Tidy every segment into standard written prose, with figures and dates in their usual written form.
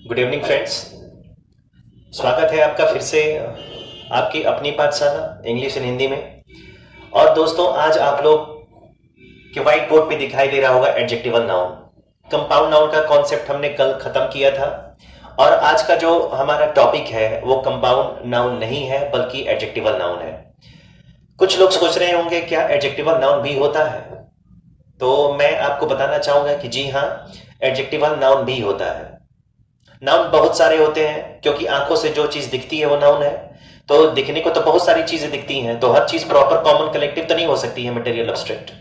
Good evening friends. स्वागत है आपका फिर से आपकी अपनी पाठशाला इंग्लिश एंड हिंदी में। और दोस्तों, आज आप लोग के व्हाइट बोर्ड पे दिखाई दे रहा होगा एडजेक्टिवल नाउन। कंपाउंड नाउन का कॉन्सेप्ट हमने कल खत्म किया था और आज का जो हमारा टॉपिक है वो कंपाउंड नाउन नहीं है बल्कि एडजेक्टिवल नाउन है। कुछ लोग सोच रहे होंगे क्या एडजेक्टिवल नाउन भी होता है, तो मैं आपको बताना चाहूंगा कि जी हाँ, एडजेक्टिवल नाउन भी होता है। नाउन बहुत सारे होते हैं क्योंकि आंखों से जो चीज दिखती है वो नाउन है। तो दिखने को तो बहुत सारी चीजें दिखती हैं, तो हर चीज प्रॉपर कॉमन कलेक्टिव तो नहीं हो सकती है, मटेरियल एब्स्ट्रैक्ट।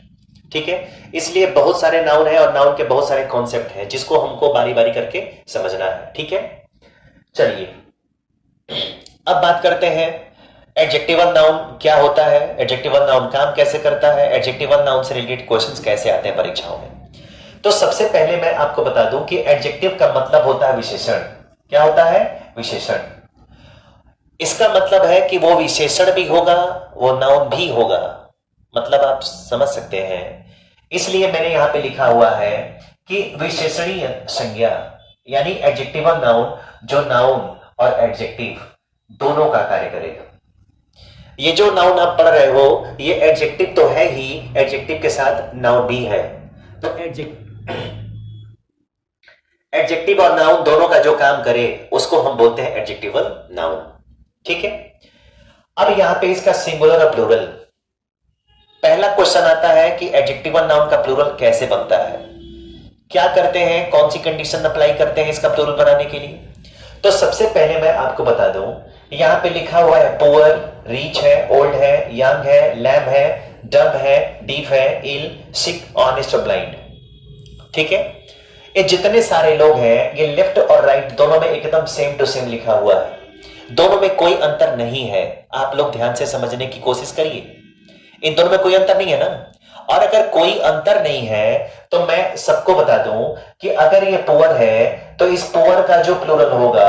ठीक है, इसलिए बहुत सारे नाउन है और नाउन के बहुत सारे कॉन्सेप्ट हैं जिसको हमको बारी बारी करके समझना है। ठीक है, चलिए अब बात करते हैं एडजेक्टिवल नाउन क्या होता है, एडजेक्टिवल नाउन काम कैसे करता है, एडजेक्टिवल नाउन से रिलेटेड क्वेश्चंस कैसे आते हैं परीक्षाओं में। तो सबसे पहले मैं आपको बता दूं कि एडजेक्टिव का मतलब होता है विशेषण। क्या होता है? विशेषण। इसका मतलब है कि वो विशेषण भी होगा, वो नाउन भी होगा। मतलब आप समझ सकते हैं, इसलिए मैंने यहां पे लिखा हुआ है कि विशेषणीय संज्ञा यानी एडजेक्टिवल नाउन जो नाउन और एडजेक्टिव दोनों का कार्य करेगा। ये जो नाउन आप पढ़ रहे हो ये एडजेक्टिव तो है ही, एडजेक्टिव के साथ नाउन भी है। तो एडजेक्टिव और नाउन दोनों का जो काम करे उसको हम बोलते हैं एडजेक्टिवल नाउन। ठीक है, अब यहां पे इसका सिंगुलर और प्लूरल। पहला क्वेश्चन आता है कि एडजेक्टिवल नाउन का प्लूरल कैसे बनता है, क्या करते हैं, कौन सी कंडीशन अप्लाई करते हैं इसका प्लूरल बनाने के लिए। तो सबसे पहले मैं आपको बता दूं, यहां पे लिखा हुआ है पुअर, रीच है, ओल्ड है, यंग है, लैम है, डब है, डीफ है, इल, सिक, ऑनेस्ट और ब्लाइंड। ठीक है, ये जितने सारे लोग हैं ये लेफ्ट और राइट दोनों में एकदम सेम टू सेम लिखा हुआ है, दोनों में कोई अंतर नहीं है। आप लोग ध्यान से समझने की कोशिश करिए, इन दोनों में कोई अंतर नहीं है ना। और अगर कोई अंतर नहीं है तो मैं सबको बता दूं कि अगर ये पुअर है तो इस पुअर का जो प्लूरल होगा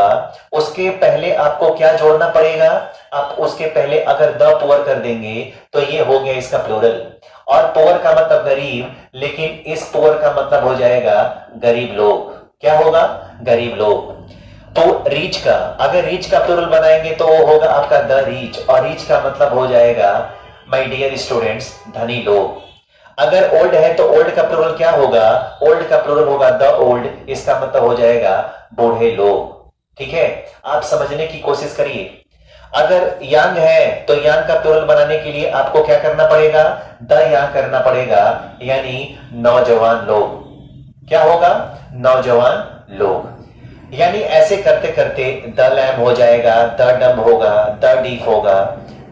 उसके पहले आपको क्या जोड़ना पड़ेगा, आप उसके पहले अगर द पुअर कर देंगे तो ये हो गया इसका प्लूरल। और पुअर का मतलब गरीब, लेकिन इस पुअर का मतलब हो जाएगा गरीब लोग। क्या होगा? गरीब लोग। तो रीच का, अगर रीच का प्लूरल बनाएंगे तो वो होगा आपका द रीच, और रीच का मतलब हो जाएगा माय डियर स्टूडेंट्स धनी लोग। अगर ओल्ड है तो ओल्ड का प्लूरल क्या होगा? ओल्ड का प्लूरल होगा द ओल्ड, इसका मतलब हो जाएगा बूढ़े लोग। ठीक है, आप समझने की कोशिश करिए। अगर यंग है तो यंग का प्लूरल बनाने के लिए आपको क्या करना पड़ेगा? द यंग करना पड़ेगा, यानी नौजवान लोग। क्या होगा? नौजवान लोग। यानी ऐसे करते करते द लैम हो जाएगा, द डम होगा, द डीफ होगा,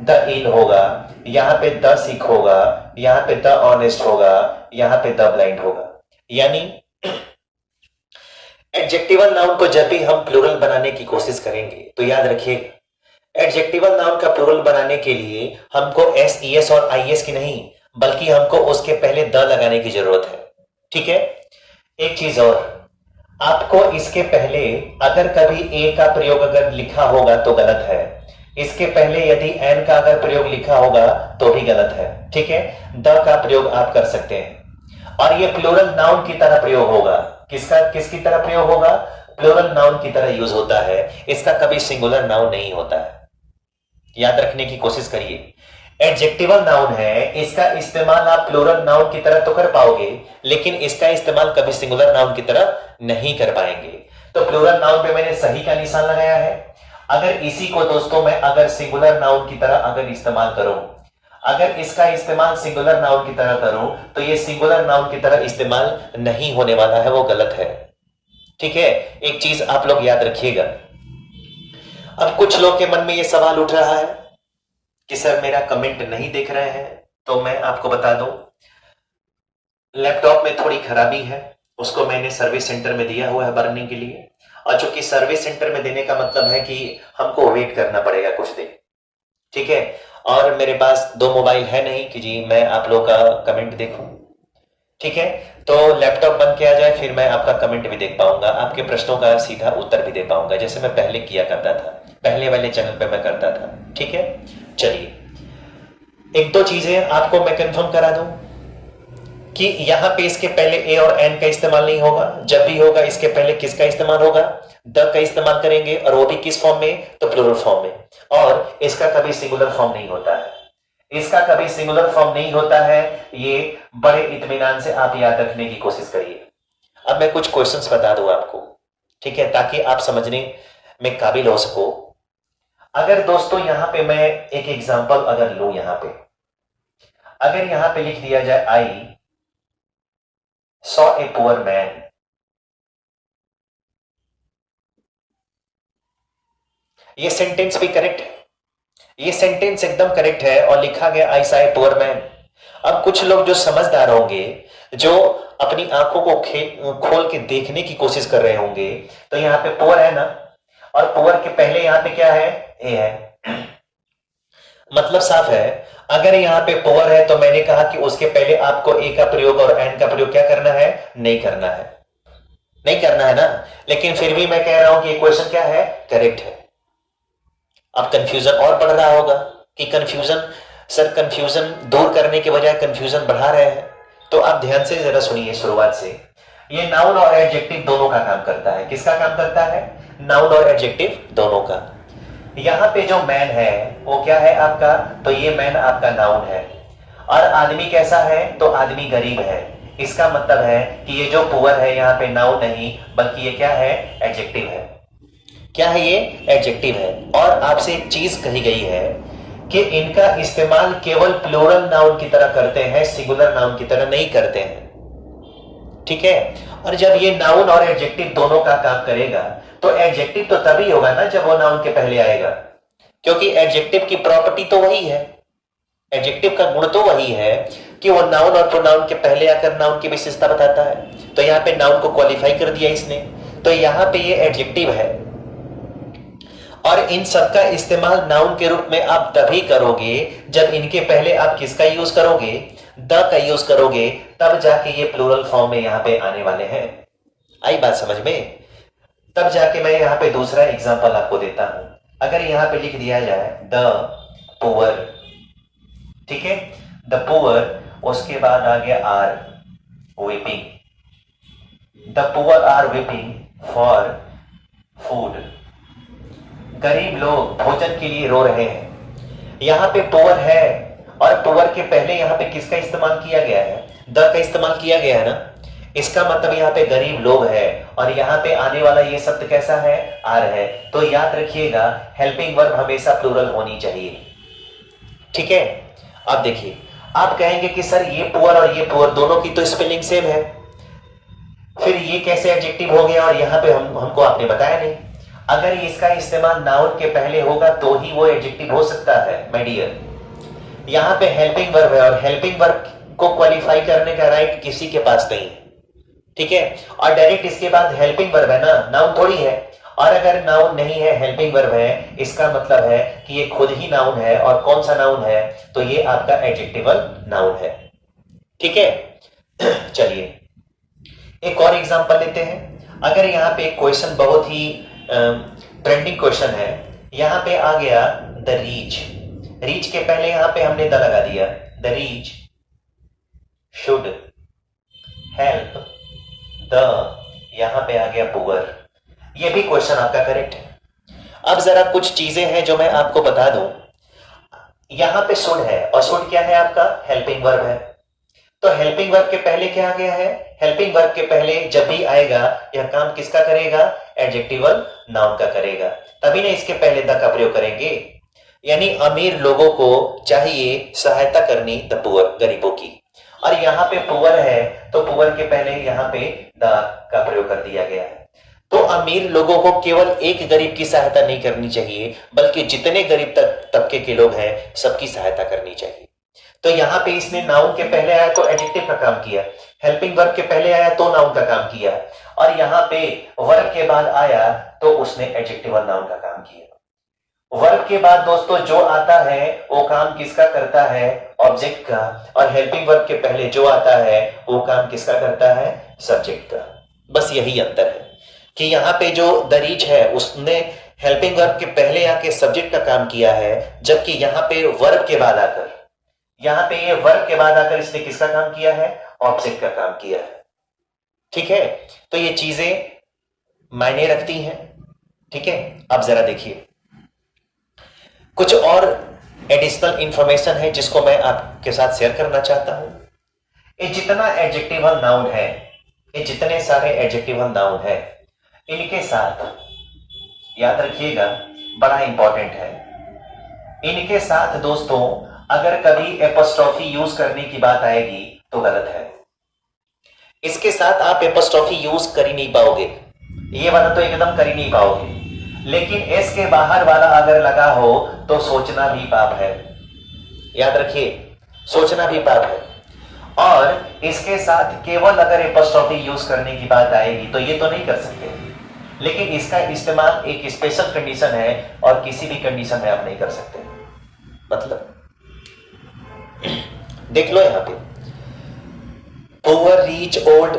द इल होगा, यहां पे द सिक होगा, यहां पे द ऑनेस्ट होगा, यहां पे द ब्लाइंड होगा। यानी एडजेक्टिवल नाउन को जब भी हम प्लूरल बनाने की कोशिश करेंगे तो याद रखिएगा, एडजेक्टिवल नाउन का प्लूरल बनाने के लिए हमको एस, ई एस और आई एस की नहीं बल्कि हमको उसके पहले द लगाने की जरूरत है। ठीक है, एक चीज और, आपको इसके पहले अगर कभी ए का प्रयोग अगर लिखा होगा तो गलत है, इसके पहले यदि एन का अगर प्रयोग लिखा होगा तो भी गलत है। ठीक है, द का प्रयोग आप कर सकते हैं और ये प्लूरल नाउन की तरह प्रयोग होगा। किसकी तरह प्रयोग होगा? प्लूरल नाउन की तरह यूज होता है, इसका कभी सिंगुलर नाउन नहीं होता है। याद रखने की कोशिश करिए, एडजेक्टिवल नाउन है, इसका इस्तेमाल आप प्लूरल नाउन की तरह तो कर पाओगे लेकिन इसका इस्तेमाल कभी सिंगुलर नाउन की तरह नहीं कर पाएंगे। तो प्लूरल नाउन पे मैंने सही का निशान लगाया है। अगर इसी को दोस्तों मैं अगर सिंगुलर नाउन की तरह अगर इस्तेमाल करूं, अगर इसका इस्तेमाल सिंगुलर नाउन की तरह करूं तो ये सिंगुलर नाउन की तरह इस्तेमाल नहीं होने वाला है, वो गलत है। ठीक है, एक चीज आप लोग याद रखिएगा। अब कुछ लोग के मन में ये सवाल उठ रहा है कि सर मेरा कमेंट नहीं देख रहे हैं, तो मैं आपको बता दूं लैपटॉप में थोड़ी खराबी है, उसको मैंने सर्विस सेंटर में दिया हुआ है भरने के लिए, और चूंकि सर्विस सेंटर में देने का मतलब है कि हमको वेट करना पड़ेगा कुछ दिन। ठीक है, और मेरे पास दो मोबाइल है नहीं कि जी मैं आप लोग का कमेंट देखूं। ठीक है, तो लैपटॉप बंद किया जाए फिर मैं आपका कमेंट भी देख पाऊंगा, आपके प्रश्नों का सीधा उत्तर भी दे पाऊंगा, जैसे मैं पहले किया करता था, पहले वाले चैनल पे मैं करता था। ठीक है, चलिए एक दो चीजें आपको मैं कंफर्म करा दूं। कि यहां पे इसके पहले ए और एन का इस्तेमाल नहीं होगा, जब भी होगा इसके पहले किसका इस्तेमाल होगा, द का इस्तेमाल करेंगे, और वो भी किस फॉर्म में, तो प्लूरल फॉर्म में। और इसका कभी सिंगुलर फॉर्म नहीं होता है, इसका कभी सिंगुलर फॉर्म नहीं होता है। ये बड़े इत्मीनान से आप याद रखने की कोशिश करिए। अब मैं कुछ क्वेश्चंस बता दूं आपको, ठीक है, ताकि आप समझने में काबिल हो सको। अगर दोस्तों यहां पे मैं एक एग्जांपल अगर लूं, यहां पे अगर यहां पे लिख दिया जाए I saw a poor man, ये सेंटेंस भी करेक्ट है, ये सेंटेंस एकदम करेक्ट है, और लिखा गया I saw a poor man. अब कुछ लोग जो समझदार होंगे, जो अपनी आंखों को खोल के देखने की कोशिश कर रहे होंगे, तो यहां पे पुअर है ना, और पुअर के पहले यहां पे क्या है, ए है, मतलब साफ है। अगर यहां पे पुअर है तो मैंने कहा कि उसके पहले आपको ए का प्रयोग और एन का प्रयोग क्या करना है, नहीं करना है, नहीं करना है ना। लेकिन फिर भी मैं कह रहा हूं कि ये क्वेश्चन क्या है, करेक्ट है। अब कंफ्यूजन और बढ़ रहा होगा कि कंफ्यूजन, सर कंफ्यूजन दूर करने के बजाय कंफ्यूजन बढ़ा रहे हैं। तो आप ध्यान से जरा सुनिए शुरुआत से। ये नाउन और एडजेक्टिव दोनों का काम करता है। किसका काम करता है, नाउन और एडजेक्टिव दोनों का। यहां पे जो मैन है वो क्या है आपका, तो ये मैन आपका नाउन है। और आदमी कैसा है, तो आदमी गरीब है। इसका मतलब है कि ये जो पुअर है यहाँ पे नाउन नहीं, बल्कि ये क्या है, एडजेक्टिव है। क्या है, ये एडजेक्टिव है। और आपसे एक चीज कही गई है कि इनका इस्तेमाल केवल प्लूरल नाउन की तरह करते हैं, सिंगुलर नाउन की तरह नहीं करते हैं, ठीक है। और जब ये नाउन और एडजेक्टिव दोनों का काम करेगा, तो एडजेक्टिव तो तभी होगा ना जब वो नाउन के पहले आएगा, क्योंकि एडजेक्टिव की प्रॉपर्टी तो वही है, एडजेक्टिव का गुण तो वही है कि वो नाउन और प्रोनाउन के पहले आकर नाउन की विशेषता बताता है। तो यहां पे नाउन को क्वालिफाई कर दिया इसने, तो यहां पे ये एडजेक्टिव है। और इन सब का इस्तेमाल नाउन के रूप में आप तभी करोगे जब इनके पहले आप किसका यूज करोगे, द का यूज करोगे, तब जाके ये प्लूरल फॉर्म में यहां पे आने वाले हैं। आई बात समझ में? तब जाके मैं यहां पे दूसरा एग्जांपल आपको देता हूं। अगर यहां पे लिख दिया जाए द पुअर, ठीक है, द पुअर, उसके बाद आ गया are weeping, the poor are weeping for food, गरीब लोग भोजन के लिए रो रहे हैं। यहां पे पुअर है, और पुअर के पहले यहां पे किसका इस्तेमाल किया गया है, द का इस्तेमाल किया गया है ना। इसका मतलब यहां पे गरीब लोग है, और यहां पे आने वाला ये शब्द कैसा है, आर है। तो याद रखिएगा हेल्पिंग वर्ब हमेशा प्लूरल होनी चाहिए, ठीक है। अब देखिए, आप कहेंगे कि सर ये पुअर और ये पुअर दोनों की तो स्पेलिंग सेम है, फिर ये कैसे एडजेक्टिव हो गया, और यहां पे हमको आपने बताया नहीं। अगर इसका इस्तेमाल नाउन के पहले होगा तो ही वो एडजेक्टिव हो सकता है माय डियर। यहां पे हेल्पिंग वर्ब है, और हेल्पिंग वर्ब को क्वालिफाई करने का राइट किसी के पास नहीं है, ठीक है। और डायरेक्ट इसके बाद हेल्पिंग वर्ब है ना, नाउन थोड़ी है। और अगर नाउन नहीं है, हेल्पिंग वर्ब है, इसका मतलब है कि ये खुद ही नाउन है। और कौन सा नाउन है, तो ये आपका एडजेक्टिवल नाउन है, ठीक है। चलिए एक और एग्जांपल लेते हैं। अगर यहां पे एक क्वेश्चन बहुत ही ट्रेंडिंग क्वेश्चन है, यहां पे आ गया द रीच, रीच के पहले यहां पे हमने द लगा दिया, the reach should help the, यहां पे आ गया पुअर। ये भी क्वेश्चन आपका करेक्ट है। अब जरा कुछ चीजें हैं जो मैं आपको बता दूं। यहां पे शुड है, और शुड क्या है आपका, हेल्पिंग वर्ब है। तो हेल्पिंग वर्ब के पहले क्या आ गया है, हेल्पिंग वर्ब के पहले जब भी आएगा यह काम किसका करेगा, एडजेक्टिवल नाउन का करेगा, तभी ना इसके पहले द का प्रयोग करेंगे। यानी अमीर लोगों को चाहिए सहायता करनी द पुअर, गरीबों की। और यहां पे पुअर है, तो पुअर के पहले यहां पे द का प्रयोग कर दिया गया है। तो अमीर लोगों को केवल एक गरीब की सहायता नहीं करनी चाहिए, बल्कि जितने गरीब तबके के लोग हैं सबकी सहायता करनी चाहिए। तो यहां पे इसने नाउन के पहले आया तो एडजेक्टिव का काम किया, हेल्पिंग वर्ब के पहले आया तो नाउन का काम किया, और यहां पे वर्ब के बाद आया तो उसने एडजेक्टिवल नाउन का काम किया। वर्ब के बाद दोस्तों जो आता है वो काम किसका करता है, ऑब्जेक्ट का। और हेल्पिंग वर्ब के पहले जो आता है वो काम किसका करता है, सब्जेक्ट का। बस यही अंतर है कि यहां पे जो द रीच है उसने हेल्पिंग वर्ब के पहले आके सब्जेक्ट का काम किया है, जबकि यहां पे वर्ब के बाद आकर, यहां पे ये वर्ब के बाद आकर इसने किसका काम किया है, ऑब्जेक्ट का काम किया है। ठीक है, तो ये चीजें मायने रखती हैं। ठीक है, अब जरा देखिए, कुछ और एडिशनल इंफॉर्मेशन है जिसको मैं आपके साथ शेयर करना चाहता हूं। ये जितना एडजेक्टिवल नाउन है, ये जितने सारे एडजेक्टिवल नाउन है, इनके साथ याद रखिएगा, बड़ा इंपॉर्टेंट है, इनके साथ दोस्तों अगर कभी एपोस्ट्रोफी यूज करने की बात आएगी तो गलत है। इसके साथ आप एपोस्ट्रोफी यूज कर ही नहीं पाओगे, ये वाला तो एकदम कर ही नहीं पाओगे, लेकिन एस के बाहर वाला अगर लगा हो तो सोचना भी पाप है। याद रखिए, सोचना भी पाप है। और इसके साथ केवल अगर एपोस्ट्रोफी यूज करने की बात आएगी तो ये तो नहीं कर सकते, लेकिन इसका इस्तेमाल एक स्पेशल कंडीशन है और किसी भी कंडीशन में आप नहीं कर सकते। मतलब देख लो यहां पे, poor, reach, old,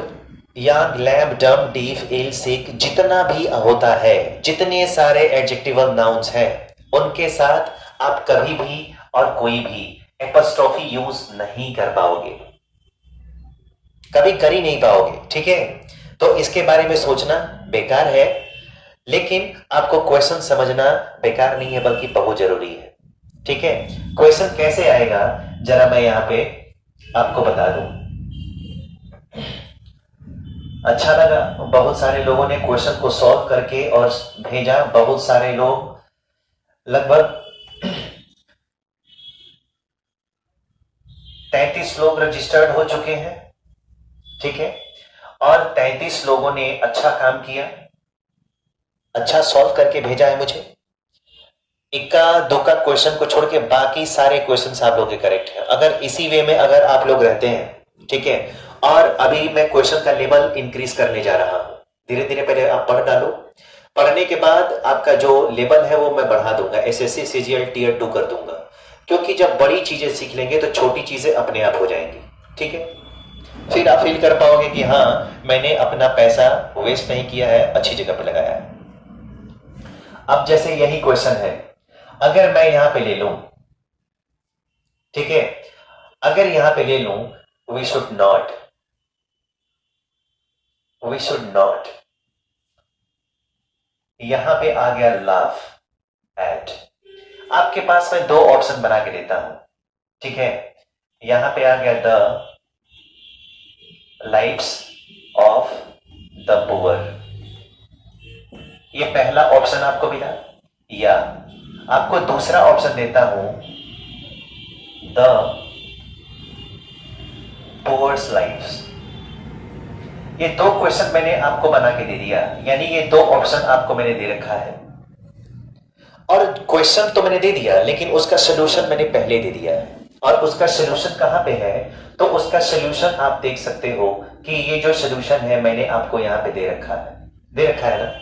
young, lamb, डम, डीफ, इल, सिक, जितना भी होता है, जितने सारे एडजेक्टिवल नाउन्स हैं, उनके साथ आप कभी भी और कोई भी एपोस्ट्रोफी यूज नहीं कर पाओगे, कभी कर ही नहीं पाओगे। ठीक है, तो इसके बारे में सोचना बेकार है, लेकिन आपको क्वेश्चन समझना बेकार नहीं है, बल्कि बहुत जरूरी है। ठीक है, क्वेश्चन कैसे आएगा जरा मैं यहां पे आपको बता दूं। अच्छा लगा, बहुत सारे लोगों ने क्वेश्चन को सॉल्व करके और भेजा, बहुत सारे लोग, लगभग 33 लोग रजिस्टर्ड हो चुके हैं। ठीक है, और 33 लोगों ने अच्छा काम किया, अच्छा सॉल्व करके भेजा है मुझे। इक्का दुक्का क्वेश्चन को छोड़ के बाकी सारे क्वेश्चन आप लोग के करेक्ट हैं। अगर इसी वे में अगर आप लोग रहते हैं, ठीक है, और अभी मैं क्वेश्चन का लेवल इंक्रीज करने जा रहा हूं, धीरे धीरे पहले आप पढ़ डालो, पढ़ने के बाद आपका जो लेवल है वो मैं बढ़ा दूंगा, एसएससी सीजीएल टियर 2 कर दूंगा, क्योंकि जब बड़ी चीजें सीख लेंगे तो छोटी चीजें अपने आप हो जाएंगी। ठीक है, फिर आप फील कर पाओगे कि हाँ, मैंने अपना पैसा वेस्ट नहीं किया है, अच्छी जगह पे लगाया है। अब जैसे यही क्वेश्चन है, अगर मैं यहां पे ले लूं, ठीक है, अगर यहां पे ले लूं, वी शुड नॉट, यहां पे आ गया लाफ एट, आपके पास मैं दो ऑप्शन बना के देता हूं। ठीक है, यहां पे आ गया the lives of the poor, ये पहला ऑप्शन आपको मिला, या आपको दूसरा ऑप्शन देता हूं, द पुअर्स लाइव्स। ये दो क्वेश्चन मैंने आपको बना के दे दिया, यानी ये दो ऑप्शन आपको मैंने दे रखा है, और क्वेश्चन तो मैंने दे दिया लेकिन उसका सॉल्यूशन मैंने पहले दे दिया है। और उसका सॉल्यूशन कहां पे है, तो उसका सॉल्यूशन आप देख सकते हो कि ये जो सॉल्यूशन है मैंने आपको यहां पे दे रखा है ना।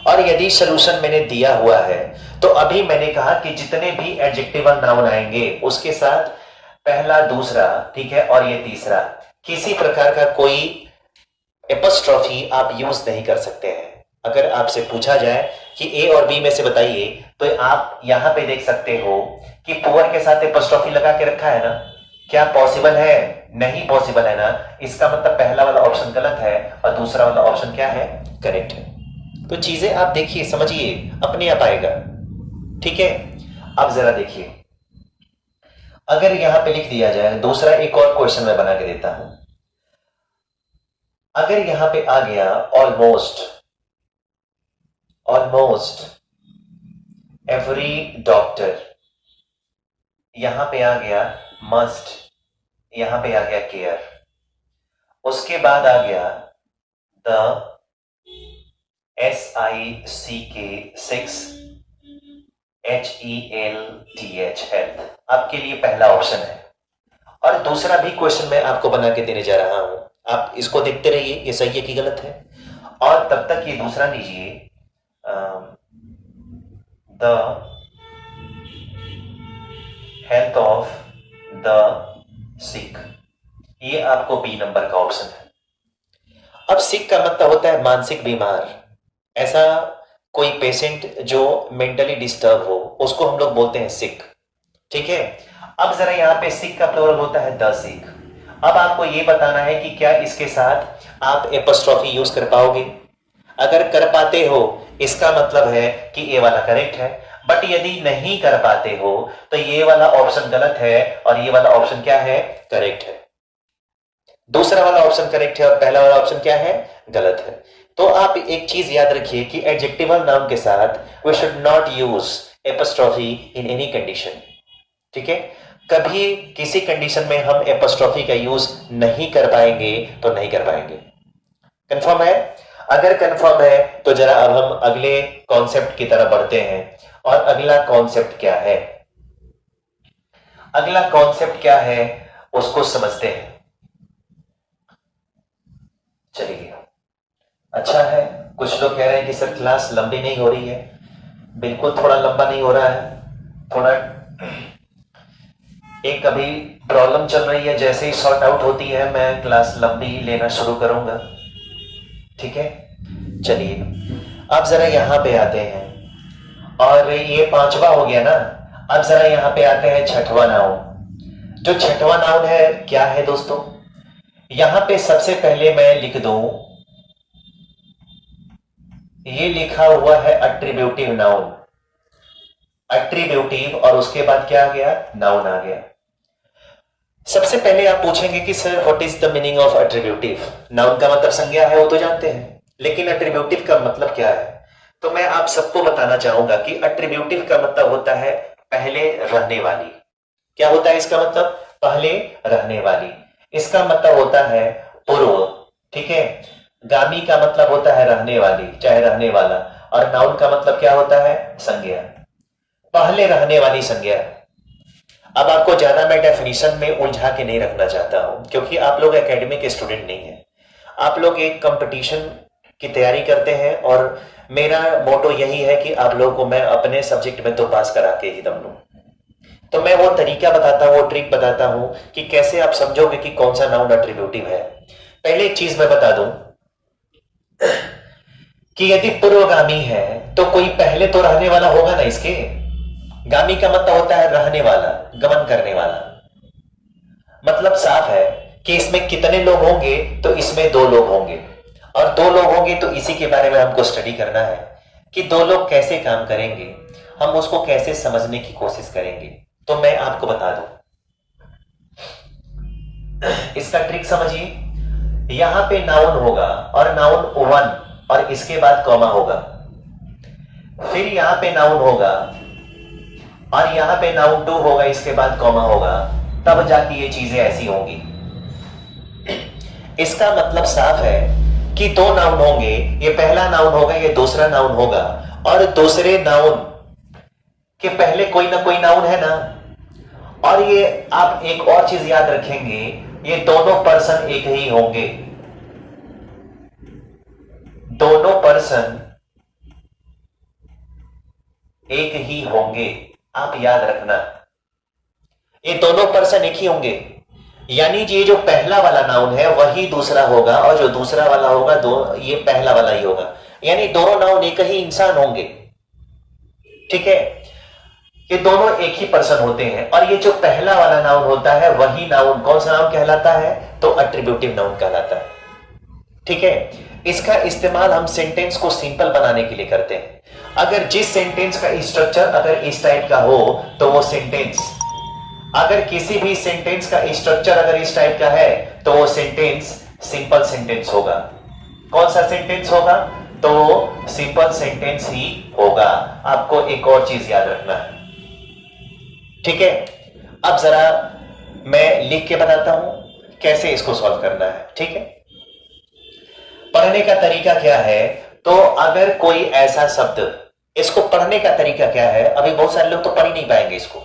और यदि सॉल्यूशन मैंने दिया हुआ है तो अभी मैंने कहा कि जितने भी एडजेक्टिवल नाउन आएंगे उसके साथ पहला, दूसरा, ठीक है, और ये तीसरा, किसी प्रकार का कोई एपोस्ट्रोफी आप यूज नहीं कर सकते हैं। अगर आपसे पूछा जाए कि ए और बी में से बताइए, तो आप यहां पे देख सकते हो कि पुअर के साथ एपोस्ट्रोफी लगा के रखा है ना। क्या पॉसिबल है? नहीं पॉसिबल है ना। इसका मतलब पहला वाला ऑप्शन गलत है और दूसरा वाला ऑप्शन क्या है, करेक्ट है। तो चीजें आप देखिए, समझिए, अपने आप आएगा। ठीक है, अब जरा देखिए, अगर यहां पे लिख दिया जाए, दूसरा एक और क्वेश्चन मैं बना के देता हूं। अगर यहां पे आ गया ऑलमोस्ट एवरी डॉक्टर, यहां पे आ गया मस्ट, यहां पे आ गया केयर, उसके बाद आ गया द SICK 6 HELTH हेल्थ, आपके लिए पहला ऑप्शन है। और दूसरा भी क्वेश्चन मैं आपको बना के देने जा रहा हूं, आप इसको देखते रहिए, ये सही है कि गलत है। और तब तक ये दूसरा लीजिए, द हेल्थ ऑफ द सिक, ये आपको बी नंबर का ऑप्शन है। अब सिक का मतलब होता है मानसिक बीमार, ऐसा कोई पेशेंट जो मेंटली डिस्टर्ब हो उसको हम लोग बोलते हैं सिक। ठीक है, अब जरा यहां पे सिक का प्लूरल होता है द सिक। अब आपको ये बताना है कि क्या इसके साथ आप एपोस्ट्रोफी यूज कर पाओगे। अगर कर पाते हो इसका मतलब है कि ये वाला करेक्ट है, बट यदि नहीं कर पाते हो तो ये वाला ऑप्शन गलत है और ये वाला ऑप्शन क्या है, करेक्ट है। दूसरा वाला ऑप्शन करेक्ट है और पहला वाला ऑप्शन क्या है, गलत है। तो आप एक चीज याद रखिए कि एडजेक्टिवल नाउन के साथ we should not use apostrophe in any condition. ठीक है, कभी किसी कंडीशन में हम एपोस्ट्रोफी का यूज नहीं कर पाएंगे तो नहीं कर पाएंगे। कंफर्म है? अगर कंफर्म है तो जरा अब हम अगले कॉन्सेप्ट की तरफ बढ़ते हैं। और अगला कॉन्सेप्ट क्या है, अगला कॉन्सेप्ट क्या है उसको समझते हैं। चलिए, अच्छा है, कुछ लोग कह रहे हैं कि सर क्लास लंबी नहीं हो रही है। बिल्कुल थोड़ा लंबा नहीं हो रहा है, थोड़ा एक अभी प्रॉब्लम चल रही है, जैसे ही सॉर्ट आउट होती है मैं क्लास लंबी लेना शुरू करूंगा। ठीक है, चलिए अब जरा यहां पे आते हैं, और ये पांचवा हो गया ना। अब जरा यहां पे आते हैं छठवां नाउन। जो छठवां नाउन है क्या है दोस्तों, यहां पे सबसे पहले मैं लिख दूं, ये लिखा हुआ है एट्रीब्यूटिव नाउन। एट्रीब्यूटिव और उसके बाद क्या आ गया, नाउन आ गया। सबसे पहले आप पूछेंगे कि sir what is the meaning of attributive. Noun का मतलब संज्ञा है, वो तो जानते हैं, लेकिन एट्रीब्यूटिव का मतलब क्या है। तो मैं आप सबको बताना चाहूंगा कि एट्रीब्यूटिव का मतलब होता है पहले रहने वाली। क्या होता है इसका मतलब, पहले रहने वाली। इसका मतलब होता है पूर्व। ठीक है, गामी का मतलब होता है रहने वाली, चाहे रहने वाला। और नाउन का मतलब क्या होता है, संज्ञा, पहले रहने वाली संज्ञा। अब आपको ज्यादा मैं डेफिनेशन में उलझा के नहीं रखना चाहता हूं, क्योंकि आप लोग एकेडमिक स्टूडेंट नहीं है, आप लोग एक कंपटीशन की तैयारी करते हैं। और मेरा मोटो यही है कि आप लोगों को मैं अपने सब्जेक्ट में तो पास करा के ही दम लूं। तो मैं वो तरीका बताता हूं, वो ट्रिक बताता हूं कि कैसे आप समझोगे कि कौन सा नाउन एट्रीब्यूटिव है। पहले एक चीज मैं बता दूं कि यदि पूर्वगामी है तो कोई पहले तो रहने वाला होगा ना इसके। गामी का मतलब होता है रहने वाला, गमन करने वाला। मतलब साफ है कि इसमें कितने लोग होंगे, तो इसमें दो लोग होंगे, और दो लोग होंगे तो इसी के बारे में हमको स्टडी करना है कि दो लोग कैसे काम करेंगे, हम उसको कैसे समझने की कोशिश करेंगे। तो मैं आपको बता दूं, इसका ट्रिक समझिए। यहां पे नाउन होगा और नाउन वन और इसके बाद कॉमा होगा, फिर यहां पे नाउन होगा और यहां पे नाउन टू होगा, इसके बाद कॉमा होगा, तब जाके ये चीजें ऐसी होंगी। इसका मतलब साफ है कि दो नाउन होंगे, ये पहला नाउन होगा, ये दूसरा नाउन होगा, और दूसरे नाउन के पहले कोई ना कोई नाउन है ना। और ये आप एक और चीज याद रखेंगे, ये दोनों पर्सन एक ही होंगे, दोनों पर्सन एक ही होंगे, आप याद रखना, ये दोनों पर्सन एक ही होंगे। यानी ये जो पहला वाला नाउन है वही दूसरा होगा, और जो दूसरा वाला होगा ये पहला वाला ही होगा, यानी दोनों नाउन एक ही इंसान होंगे। ठीक है, ये दोनों एक ही पर्सन होते हैं, और ये जो पहला वाला नाउन होता है वही नाउन कौन सा नाउन कहलाता है, तो एट्रीब्यूटिव नाउन कहलाता है। ठीक है, इसका इस्तेमाल हम सेंटेंस को सिंपल बनाने के लिए करते हैं। अगर जिस सेंटेंस का स्ट्रक्चर अगर इस टाइप का हो तो वो सेंटेंस, अगर किसी भी सेंटेंस का स्ट्रक्चर अगर इस टाइप का है तो वो सेंटेंस सिंपल सेंटेंस होगा। कौन सा सेंटेंस होगा, तो सिंपल सेंटेंस ही होगा। आपको एक और चीज याद रखना है। ठीक है, अब जरा मैं लिख के बताता हूं कैसे इसको सॉल्व करना है। ठीक है, पढ़ने का तरीका क्या है, तो अगर कोई ऐसा शब्द, इसको पढ़ने का तरीका क्या है, अभी बहुत सारे लोग तो पढ़ ही नहीं पाएंगे, इसको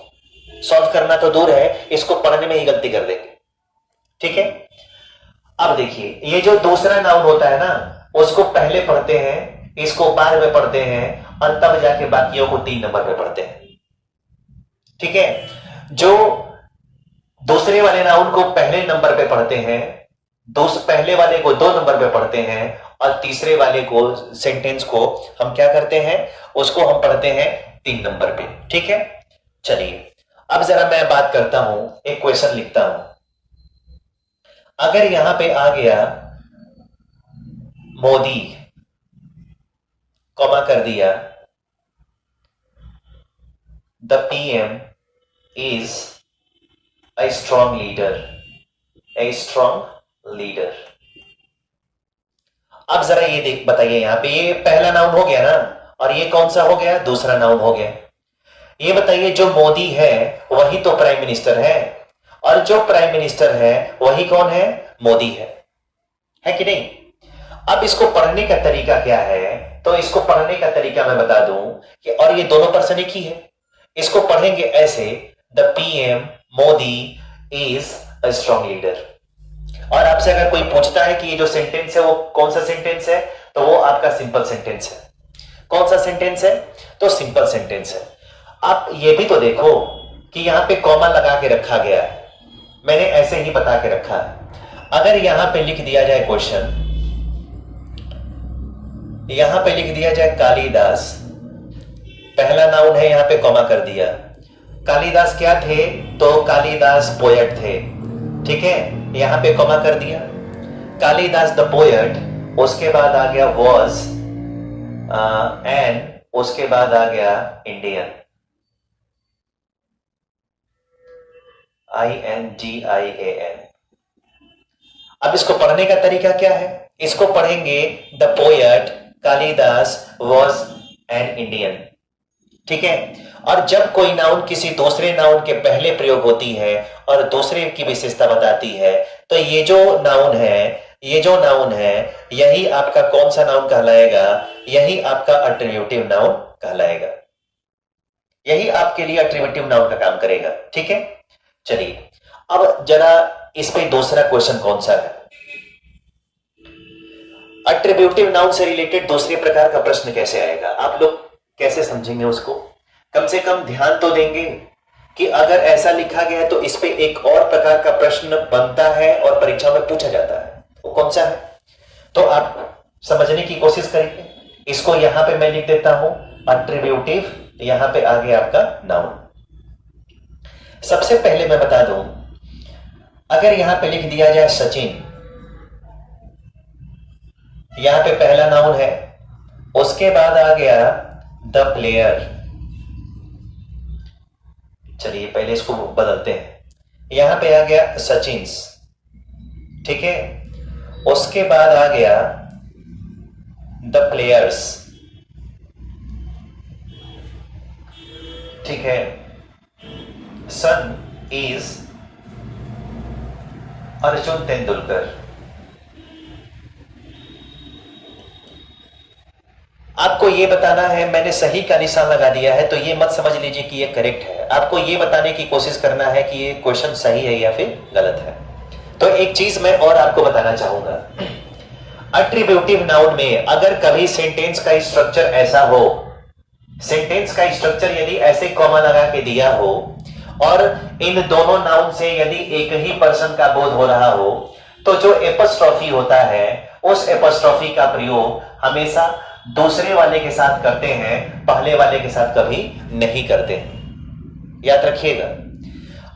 सॉल्व करना तो दूर है, इसको पढ़ने में ही गलती कर देंगे। ठीक है, अब देखिए, ये जो दूसरा नाउन होता है ना, उसको पहले पढ़ते हैं, इसको बाद में पढ़ते हैं, और तब जाके बाकियों को 3 नंबर पे पढ़ते हैं। ठीक है, जो दूसरे वाले नाउन को पहले नंबर पे पढ़ते हैं, पहले वाले को 2 नंबर पे पढ़ते हैं, और तीसरे वाले को, सेंटेंस को हम क्या करते हैं, उसको हम पढ़ते हैं 3 नंबर पे। ठीक है, चलिए अब जरा मैं बात करता हूं, एक क्वेश्चन लिखता हूं। अगर यहां पे आ गया मोदी, कॉमा कर दिया, the PM is a strong leader, a strong leader। अब जरा ये देख बताइए, यहां पे ये पहला नाउन हो गया ना, और ये कौन सा हो गया, दूसरा नाउन हो गया। ये बताइए जो मोदी है वही तो प्राइम मिनिस्टर है, और जो प्राइम मिनिस्टर है वही कौन है, मोदी है कि नहीं। अब इसको पढ़ने का तरीका क्या है, तो इसको पढ़ने का तरीका मैं बता दूं कि, और ये दोनों पर्सन एक ही है, इसको पढ़ेंगे ऐसे, the PM Modi is a strong leader. और आपसे अगर कोई पूछता है कि ये जो सेंटेंस है वो कौन सा सेंटेंस है, तो वो आपका सिंपल सेंटेंस है। कौन सा सेंटेंस है, तो सिंपल सेंटेंस है। आप ये भी तो देखो कि यहां पे कॉमा लगा के रखा गया है, मैंने ऐसे ही बता के रखा है। अगर यहां पे लिख दिया जाए क्वेश्चन, यहां पे लिख दिया जाए कालिदास, पहला नाउन है, यहां पे कॉमा कर दिया। कालिदास क्या थे, तो कालिदास पोएट थे, ठीक है, यहां पे कॉमा कर दिया। कालिदास द पोएट, उसके बाद आ गया वॉज, एंड उसके बाद आ गया इंडियन, INDIAN। अब इसको पढ़ने का तरीका क्या है, इसको पढ़ेंगे the poet Kalidas was and Indian, ठीक है। और जब कोई नाउन किसी दूसरे नाउन के पहले प्रयोग होती है और दूसरे की विशेषता बताती है, तो ये जो नाउन है, यही आपका कौन सा नाउन कहलाएगा, यही आपका अट्रिब्यूटिव नाउन कहलाएगा, यही आपके लिए अट्रिब्यूटिव नाउन का काम करेगा, ठीक है। चलिए अब जरा इस पे दूसरा क्वेश्चन कौन सा है, अट्रिब्यूटिव नाउन से रिलेटेड दूसरे प्रकार का प्रश्न कैसे आएगा, आप लोग कैसे समझेंगे उसको, कम से कम ध्यान तो देंगे कि अगर ऐसा लिखा गया है तो इस पे एक और प्रकार का प्रश्न बनता है और परीक्षा में पूछा जाता है, वो कौन सा है, तो आप समझने की कोशिश करेंगे। इसको यहां पे मैं लिख देता हूं अट्रिब्यूटिव, यहां पे आ गया आपका नाउन। सबसे पहले मैं बता दूं, अगर यहां पे लिख दिया जाए सचिन, यहां पे पहला नाउन है, उसके बाद आ गया द प्लेयर, चलिए पहले इसको बदलते हैं, यहां पे आ गया सचिन्स, ठीक है, उसके बाद आ गया द प्लेयर्स, ठीक है, सन इज अर्जुन तेंदुलकर। आपको यह बताना है, मैंने सही का निशान लगा दिया है, तो ये मत समझ लीजिए कि ये करेक्ट है, आपको ये बताने की कोशिश करना है कि ये क्वेश्चन सही है या फिर गलत है। तो एक चीज मैं और आपको बताना चाहूंगा, अट्रिब्यूटिव नाउन में अगर कभी सेंटेंस का स्ट्रक्चर ऐसा हो, सेंटेंस का स्ट्रक्चर यदि ऐसे कॉमा लगा के दिया हो और इन दोनों नाउन से यदि एक ही पर्सन का बोध हो रहा हो, तो जो एपस्ट्रॉफी होता है उस एपस्ट्रॉफी का प्रयोग हमेशा दूसरे वाले के साथ करते हैं, पहले वाले के साथ कभी नहीं करते, याद रखिएगा।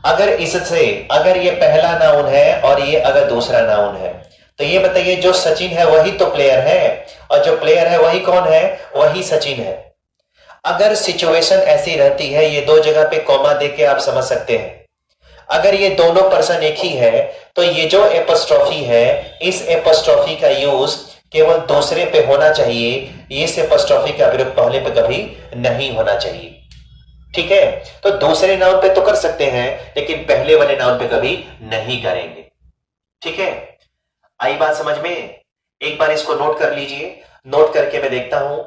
अगर ये पहला नाउन है और ये अगर दूसरा नाउन है, तो ये बताइए जो सचिन है वही तो प्लेयर है, और जो प्लेयर है वही कौन है, वही सचिन है। अगर सिचुएशन ऐसी रहती है, ये दो जगह पे कॉमा देके आप समझ सकते हैं, अगर ये दोनों पर्सन एक ही है, तो ये जो एपस्ट्रॉफी है, इस एपस्ट्रॉफी का यूज केवल दूसरे पे होना चाहिए, इस एपस्ट्रॉफी का प्रयोग पहले पे कभी नहीं होना चाहिए, ठीक है। तो दूसरे नाउन पे तो कर सकते हैं, लेकिन पहले वाले नाउन पे कभी नहीं करेंगे, ठीक है। आई बात समझ में, एक बार इसको नोट कर लीजिए, नोट करके मैं देखता हूं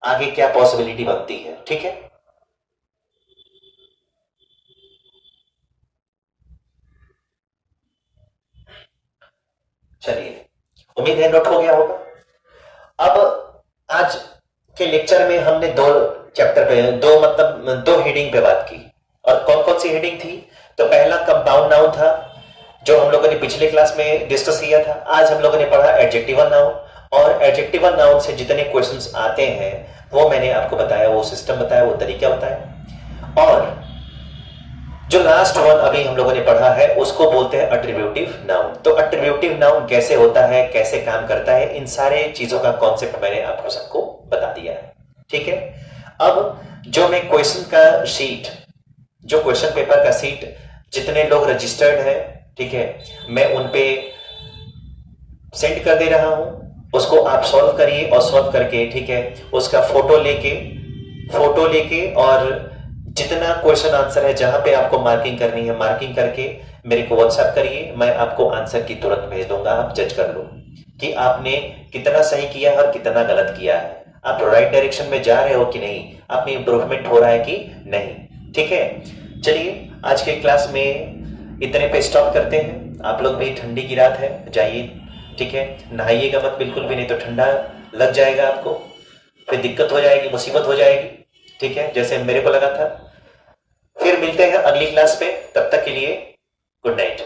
आगे क्या पॉसिबिलिटी बनती है, ठीक है। चलिए, उम्मीद है नोट हो गया होगा। अब आज के लेक्चर में हमने दो चैप्टर पे, दो हेडिंग पे बात की, और कौन कौन सी हेडिंग थी, तो पहला कंपाउंड नाउन था जो हम लोगों ने पिछले क्लास में डिस्कस किया था। आज हम लोगों ने पढ़ा एडजेक्टिवल नाउन, और एडजेक्टिवल नाउन से जितने क्वेश्चंस आते हैं वो मैंने आपको बताया, वो सिस्टम बताया, वो तरीका बताया। और जो लास्ट वन अभी हम लोगों ने पढ़ा है उसको बोलते हैं अट्रीब्यूटिव नाउन। तो अट्रीब्यूटिव नाउन कैसे होता है, कैसे काम करता है, इन सारे चीजों का कॉन्सेप्ट मैंने आपको सबको बता दिया है। ठीक है, अब जो मैं क्वेश्चन का शीट, जो क्वेश्चन पेपर का सीट जितने लोग रजिस्टर्ड है, ठीक है, मैं उन पे सेंड कर दे रहा हूं, उसको आप सॉल्व करिए और सॉल्व करके, ठीक है, उसका फोटो लेके और जितना क्वेश्चन आंसर है जहां पे आपको मार्किंग करनी है मार्किंग करके मेरे को व्हाट्सएप करिए, मैं आपको आंसर की तुरंत भेज दूंगा। आप जज कर लो कि आपने कितना सही किया है और कितना गलत किया है, आप राइट डायरेक्शन में जा रहे हो कि नहीं, आप में इंप्रूवमेंट हो रहा है कि नहीं। ठीक है, चलिए आज के क्लास में इतने पे स्टॉप करते हैं। आप लोग भी, ठंडी की रात है, जाइए, ठीक है, नहाइएगा मत बिल्कुल भी, नहीं तो ठंडा लग जाएगा आपको, फिर दिक्कत हो जाएगी, मुसीबत हो जाएगी। ठीक है, जैसे मेरे को लगा था। फिर मिलते हैं अगली क्लास पे, तब तक के लिए गुड नाइट।